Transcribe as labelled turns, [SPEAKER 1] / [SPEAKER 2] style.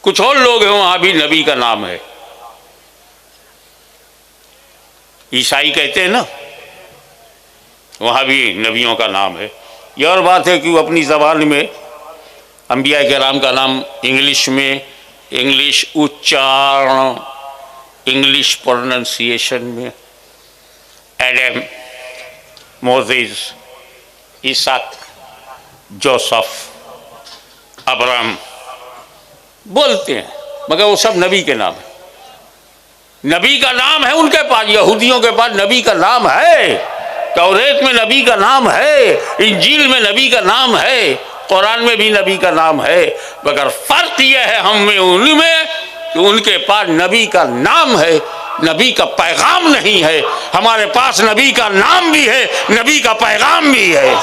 [SPEAKER 1] कुछ और लोग हैं वहां भी नबी का नाम है। ईसाई कहते हैं ना, वहां भी नबियों का नाम है। यह और बात है कि वो अपनी ज़बान में अंबिया किराम का नाम इंग्लिश में, इंग्लिश उच्चारण, इंग्लिश प्रोनाउंसिएशन में एडम, मोसेस, इसहाक, जोसेफ, अब्राहम बोलते हैं, मगर वो सब नबी के नाम है। नबी का नाम है उनके पास, यहूदियों के पास नबी का नाम है, तौरेत में नबी का नाम है, इंजील में नबी का नाम है, कुरान में भी नबी का नाम है। मगर फर्क यह है हम में उनमें कि उनके पास नबी का नाम है, नबी का पैगाम नहीं है। हमारे पास नबी का नाम भी है, नबी का पैगाम भी है।